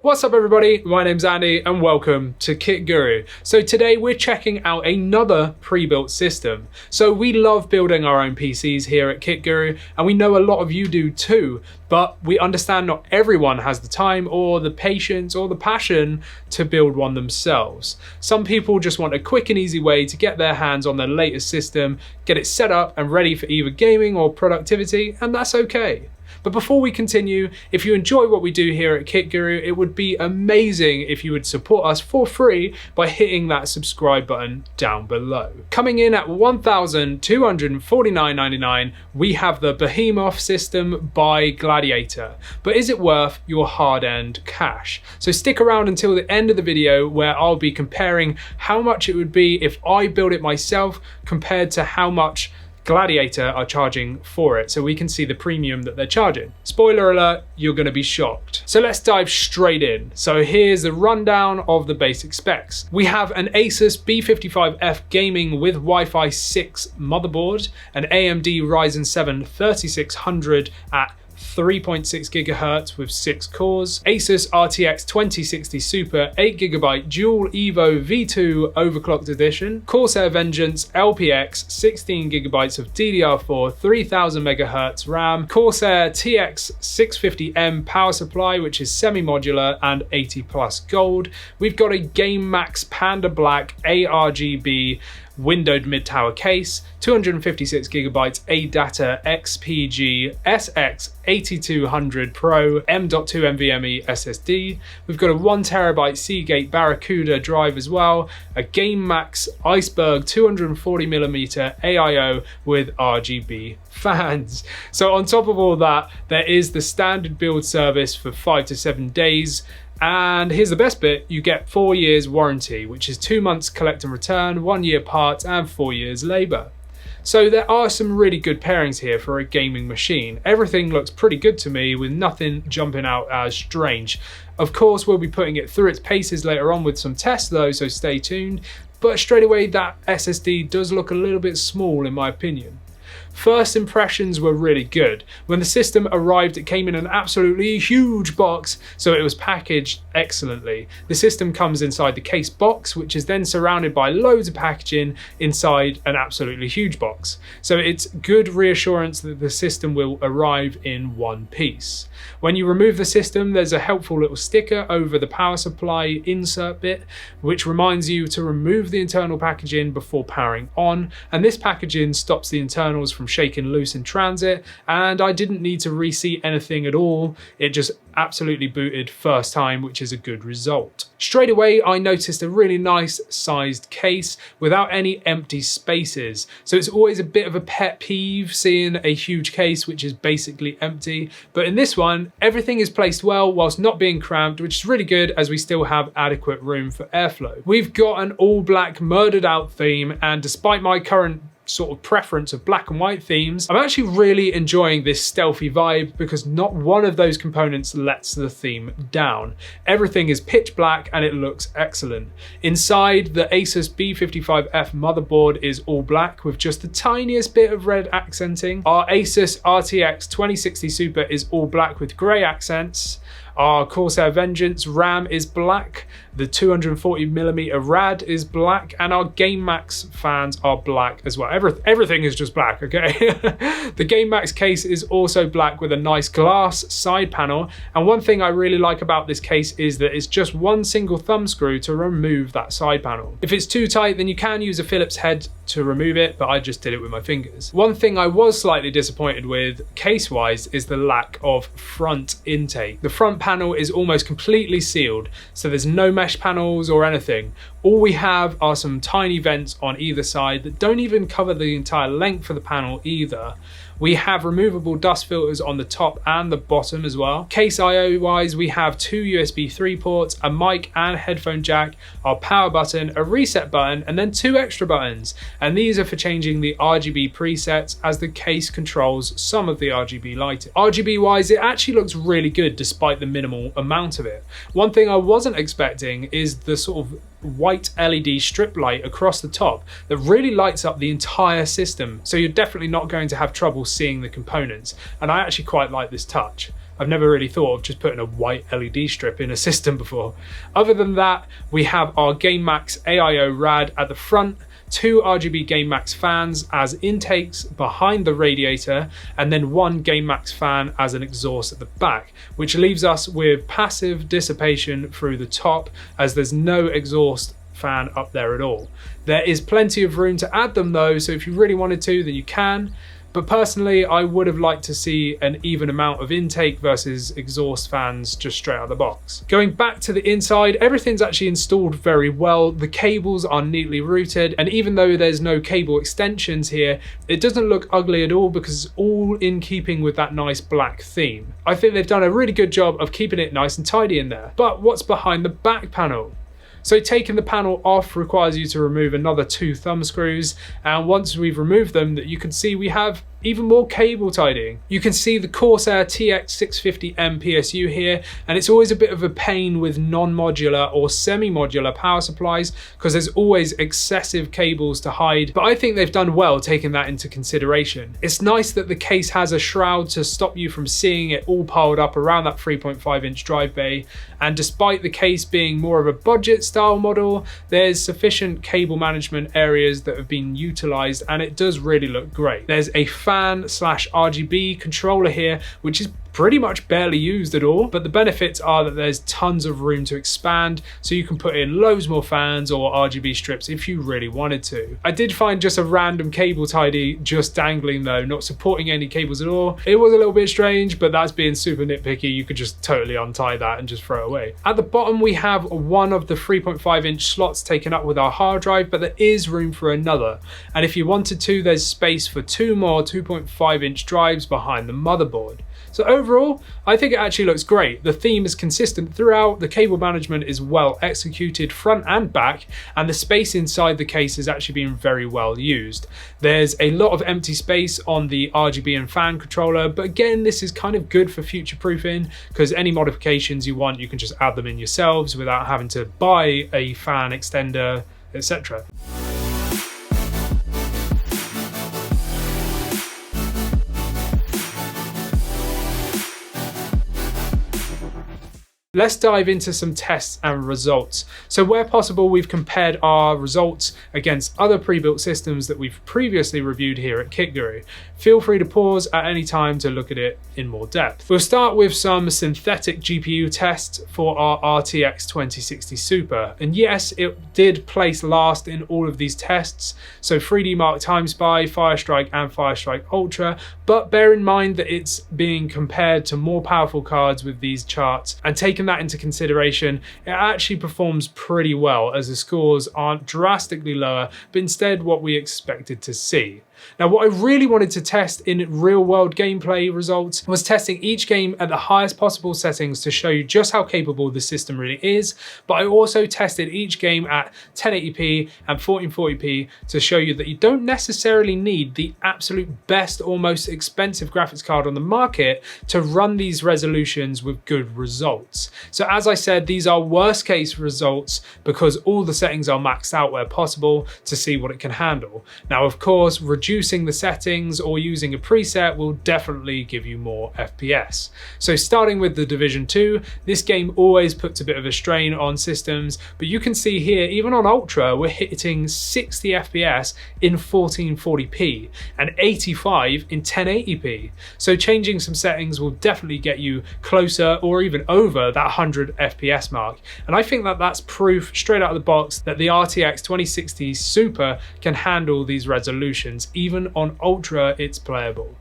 What's up everybody, my name's Andy and welcome to Kit Guru. So today we're checking out another pre-built system. So we love building our own PCs here at Kit Guru and we know a lot of you do too, but we understand not everyone has the time or the patience or the passion to build one themselves. Some people just want a quick and easy way to get their hands on their latest system, get it set up and ready for either gaming or productivity, and that's okay. But before we continue, if you enjoy what we do here at Kit Guru, it would be amazing if you would support us for free by hitting that subscribe button down below. Coming in at $1,249.99, we have the Behemoth system by Gladiator. But is it worth your hard-earned cash? So stick around until the end of the video where I'll be comparing how much it would be if I build it myself compared to how much Gladiator are charging for it, so we can see the premium that they're charging. Spoiler alert, you're going to be shocked. So let's dive straight in. So here's the rundown of the basic specs. We have an ASUS B55F gaming with Wi-Fi 6 motherboard, an AMD Ryzen 7 3600 at 3.6 GHz with 6 cores, ASUS RTX 2060 Super 8GB Dual Evo V2 Overclocked Edition, Corsair Vengeance LPX 16GB of DDR4 3000 MHz RAM, Corsair TX 650M power supply which is semi-modular and 80 plus gold. We've got a GameMax Panda Black ARGB windowed mid-tower case, 256GB Adata XPG SX8200 Pro M.2 NVMe SSD. We've got a 1TB Seagate Barracuda drive as well, a GameMax Iceberg 240mm AIO with RGB fans. So on top of all that, there is the standard build service for 5 to 7 days. And here's the best bit, you get 4 years warranty, which is 2 months collect and return, 1 year parts and 4 years labor. So there are some really good pairings here for a gaming machine. Everything looks pretty good to me with nothing jumping out as strange. Of course, we'll be putting it through its paces later on with some tests though, so stay tuned. But straight away that SSD does look a little bit small in my opinion. First impressions were really good. When the system arrived, it came in an absolutely huge box, so it was packaged excellently. The system comes inside the case box, which is then surrounded by loads of packaging inside an absolutely huge box. So it's good reassurance that the system will arrive in one piece. When you remove the system, there's a helpful little sticker over the power supply insert bit, which reminds you to remove the internal packaging before powering on, and this packaging stops the internals from shaking loose in transit, and I didn't need to reseat anything at all. It just absolutely booted first time, which is a good result. Straight away I noticed a really nice sized case without any empty spaces, so it's always a bit of a pet peeve seeing a huge case which is basically empty, but in this one everything is placed well whilst not being cramped, which is really good as we still have adequate room for airflow. We've got an all black murdered out theme, and despite my current sort of preference of black and white themes, I'm actually really enjoying this stealthy vibe because not one of those components lets the theme down. Everything is pitch black and it looks excellent. Inside, the ASUS B55F motherboard is all black with just the tiniest bit of red accenting. Our ASUS RTX 2060 Super is all black with grey accents. Our Corsair Vengeance RAM is black, the 240mm RAD is black, and our GameMax fans are black as well. Everything is just black, okay? The GameMax case is also black with a nice glass side panel, and one thing I really like about this case is that it's just one single thumb screw to remove that side panel. If it's too tight, then you can use a Phillips head to remove it, but I just did it with my fingers. One thing I was slightly disappointed with case-wise is the lack of front intake. The front panel is almost completely sealed, so there's no mesh panels or anything. All we have are some tiny vents on either side that don't even cover the entire length of the panel either. We have removable dust filters on the top and the bottom as well. Case I/O wise, we have 2 USB 3 ports, a mic and headphone jack, our power button, a reset button, and then 2 extra buttons. And these are for changing the RGB presets as the case controls some of the RGB lighting. RGB wise, it actually looks really good despite the minimal amount of it. One thing I wasn't expecting is the sort of white LED strip light across the top that really lights up the entire system, so you're definitely not going to have trouble seeing the components, and I actually quite like this touch. I've never really thought of just putting a white LED strip in a system before. Other than that, we have our GameMax AIO rad at the front, 2 RGB GameMax fans as intakes behind the radiator, and then 1 GameMax fan as an exhaust at the back, which leaves us with passive dissipation through the top, as there's no exhaust fan up there at all. There is plenty of room to add them though, so if you really wanted to, then you can. But personally, I would have liked to see an even amount of intake versus exhaust fans just straight out of the box. Going back to the inside, everything's actually installed very well. The cables are neatly routed, and even though there's no cable extensions here, it doesn't look ugly at all because it's all in keeping with that nice black theme. I think they've done a really good job of keeping it nice and tidy in there. But what's behind the back panel? So taking the panel off requires you to remove another 2 thumb screws, and once we've removed them, you can see we have even more cable tidying. You can see the Corsair TX650M PSU here, and it's always a bit of a pain with non-modular or semi-modular power supplies because there's always excessive cables to hide, but I think they've done well taking that into consideration. It's nice that the case has a shroud to stop you from seeing it all piled up around that 3.5-inch drive bay, and despite the case being more of a budget style model, there's sufficient cable management areas that have been utilized, and it does really look great. There's a fan/RGB controller here, which is pretty much barely used at all, but the benefits are that there's tons of room to expand, so you can put in loads more fans or RGB strips if you really wanted to. I did find just a random cable tidy just dangling though, not supporting any cables at all. It was a little bit strange, but that's being super nitpicky. You could just totally untie that and just throw it away. At the bottom we have one of the 3.5-inch slots taken up with our hard drive, but there is room for another, and if you wanted to, there's space for 2 more 2.5-inch drives behind the motherboard. So overall, I think it actually looks great. The theme is consistent throughout, the cable management is well executed front and back, and the space inside the case is actually being very well used. There's a lot of empty space on the RGB and fan controller, but again, this is kind of good for future proofing because any modifications you want, you can just add them in yourselves without having to buy a fan extender, etc. Let's dive into some tests and results. So where possible, we've compared our results against other pre-built systems that we've previously reviewed here at KitGuru. Feel free to pause at any time to look at it in more depth. We'll start with some synthetic GPU tests for our RTX 2060 Super. And yes, it did place last in all of these tests. So 3D Mark Time Spy, Firestrike and Firestrike Ultra, but bear in mind that it's being compared to more powerful cards with these charts, and taking that into consideration, it actually performs pretty well as the scores aren't drastically lower, but instead what we expected to see. Now, what I really wanted to test in real world gameplay results was testing each game at the highest possible settings to show you just how capable the system really is, but I also tested each game at 1080p and 1440p to show you that you don't necessarily need the absolute best or most expensive graphics card on the market to run these resolutions with good results. So as I said, these are worst case results because all the settings are maxed out where possible to see what it can handle. Now, of course, reducing the settings or using a preset will definitely give you more FPS. So starting with the Division 2, this game always puts a bit of a strain on systems, but you can see here, even on Ultra, we're hitting 60 FPS in 1440p and 85 in 1080p. So changing some settings will definitely get you closer or even over that 100 FPS mark. And I think that that's proof straight out of the box that the RTX 2060 Super can handle these resolutions. Even on Ultra, it's playable.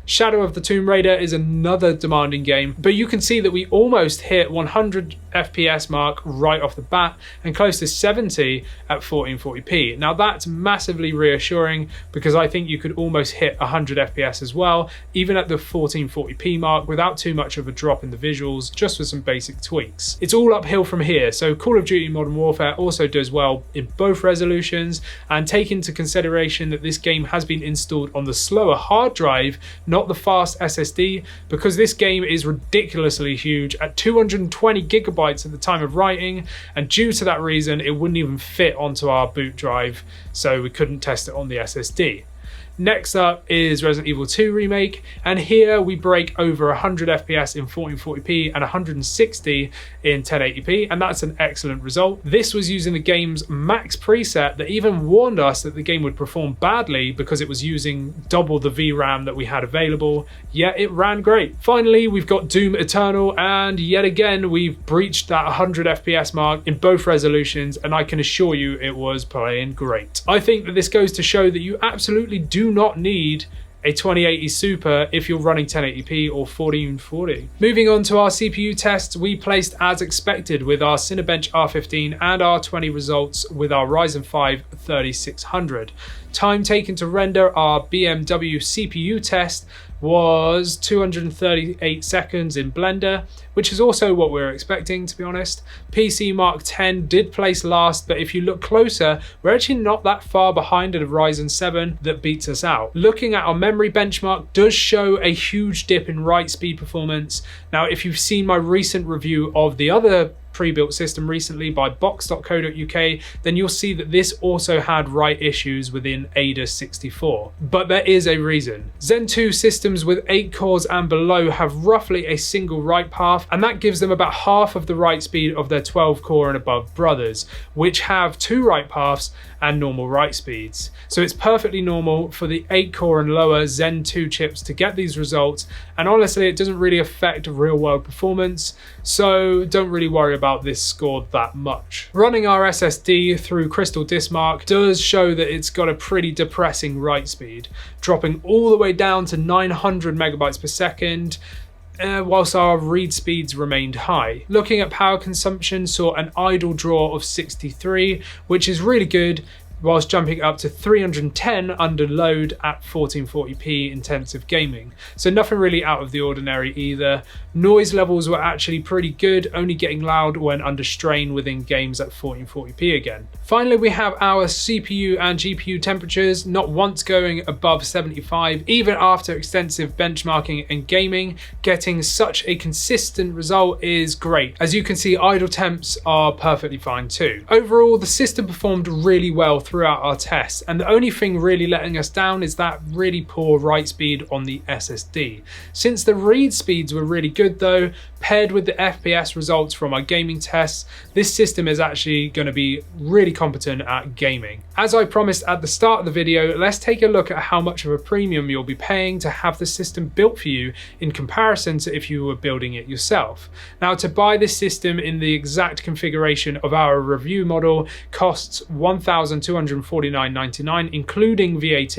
Shadow of the Tomb Raider is another demanding game, but you can see that we almost hit 100 FPS mark right off the bat and close to 70 at 1440p. Now that's massively reassuring because I think you could almost hit 100 FPS as well, even at the 1440p mark without too much of a drop in the visuals, just with some basic tweaks. It's all uphill from here, so Call of Duty Modern Warfare also does well in both resolutions, and take into consideration that this game has been installed on the slower hard drive, not the fast SSD, because this game is ridiculously huge at 220 gigabytes at the time of writing, and due to that reason it wouldn't even fit onto our boot drive, so we couldn't test it on the SSD. Next up is Resident Evil 2 Remake, and here we break over 100 FPS in 1440p and 160 in 1080p, and that's an excellent result. This was using the game's max preset that even warned us that the game would perform badly because it was using double the VRAM that we had available, yet it ran great. Finally, we've got Doom Eternal, and yet again we've breached that 100 FPS mark in both resolutions, and I can assure you it was playing great. I think that this goes to show that you absolutely do not need a 2080 Super if you're running 1080p or 1440. Moving on to our CPU tests, we placed as expected with our Cinebench R15 and R20 results with our Ryzen 5 3600. Time taken to render our BMW CPU test was 238 seconds in Blender, which is also what we were expecting, to be honest. PC Mark 10 did place last, but if you look closer, we're actually not that far behind a Ryzen 7 that beats us out. Looking at our memory benchmark does show a huge dip in write speed performance. Now, if you've seen my recent review of the other pre-built system recently by box.co.uk, then you'll see that this also had write issues within ADA 64. But there is a reason. Zen 2 systems with 8 cores and below have roughly a single write path, and that gives them about half of the write speed of their 12 core and above brothers, which have 2 write paths and normal write speeds. So it's perfectly normal for the 8 core and lower Zen 2 chips to get these results, and honestly it doesn't really affect real world performance, so don't really worry about this score that much. Running our SSD through Crystal Diskmark does show that it's got a pretty depressing write speed, dropping all the way down to 900 megabytes per second, whilst our read speeds remained high. Looking at power consumption, saw an idle draw of 63, which is really good, whilst jumping up to 310 under load at 1440p intensive gaming. So nothing really out of the ordinary either. Noise levels were actually pretty good, only getting loud when under strain within games at 1440p again. Finally, we have our CPU and GPU temperatures, not once going above 75, even after extensive benchmarking and gaming. Getting such a consistent result is great. As you can see, idle temps are perfectly fine too. Overall, the system performed really well throughout our tests, and the only thing really letting us down is that really poor write speed on the SSD. Since the read speeds were really good though, paired with the FPS results from our gaming tests, this system is actually going to be really competent at gaming. As I promised at the start of the video, let's take a look at how much of a premium you'll be paying to have the system built for you in comparison to if you were building it yourself. Now, to buy this system in the exact configuration of our review model costs $1,249.99 including VAT,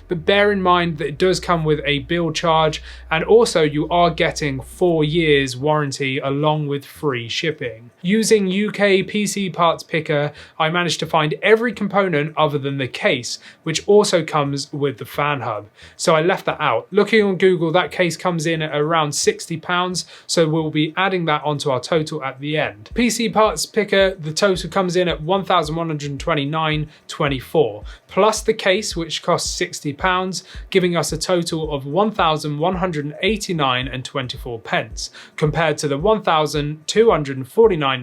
but bear in mind that it does come with a build charge, and also you are getting 4 years warranty along with free shipping. Using UK PC Parts Picker, I managed to find every component other than the case, which also comes with the fan hub. So I left that out. Looking on Google, that case comes in at around £60, so we'll be adding that onto our total at the end. PC Parts Picker, the total comes in at £1,129.24, plus the case, which costs £60, giving us a total of £1,189.24, compared to the £1,249.99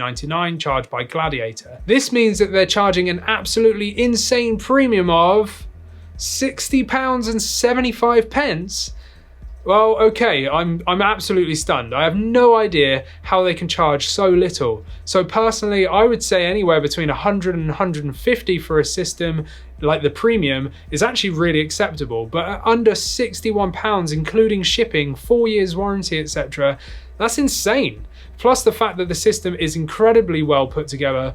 charged by Gladiator. This means that they're charging an absolutely insane premium of £60.75. Well, okay, I'm absolutely stunned. I have no idea how they can charge so little. So personally, I would say anywhere between 100 and 150 for a system like the premium is actually really acceptable, but at under £61, including shipping, 4 years warranty, etc., that's insane. Plus the fact that the system is incredibly well put together,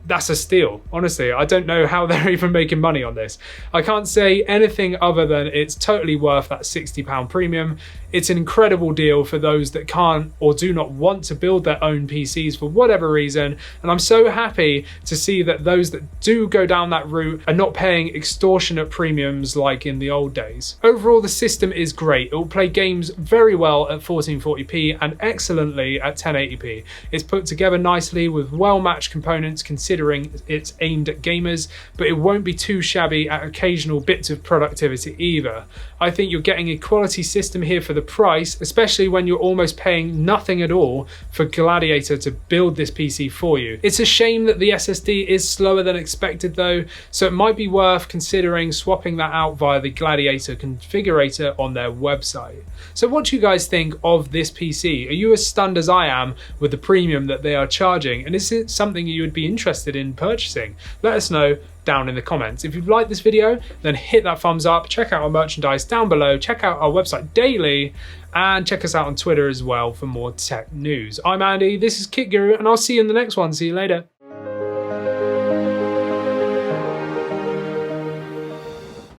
that's a steal. Honestly, I don't know how they're even making money on this. I can't say anything other than it's totally worth that £60 premium. It's an incredible deal for those that can't or do not want to build their own PCs for whatever reason, and I'm so happy to see that those that do go down that route are not paying extortionate premiums like in the old days. Overall, the system is great. It will play games very well at 1440p and excellently at 1080p. It's put together nicely with well-matched components considering considering it's aimed at gamers, but it won't be too shabby at occasional bits of productivity either. I think you're getting a quality system here for the price, especially when you're almost paying nothing at all for Gladiator to build this PC for you. It's a shame that the SSD is slower than expected though, so it might be worth considering swapping that out via the Gladiator configurator on their website. So what do you guys think of this PC? Are you as stunned as I am with the premium that they are charging, and is it something you would be interested in purchasing? Let us know down in the comments. If you've liked this video, then hit that thumbs up, check out our merchandise down below, check out our website daily, and check us out on Twitter as well for more tech news. I'm Andy, this is Kit Guru, and I'll see you in the next one. See you later.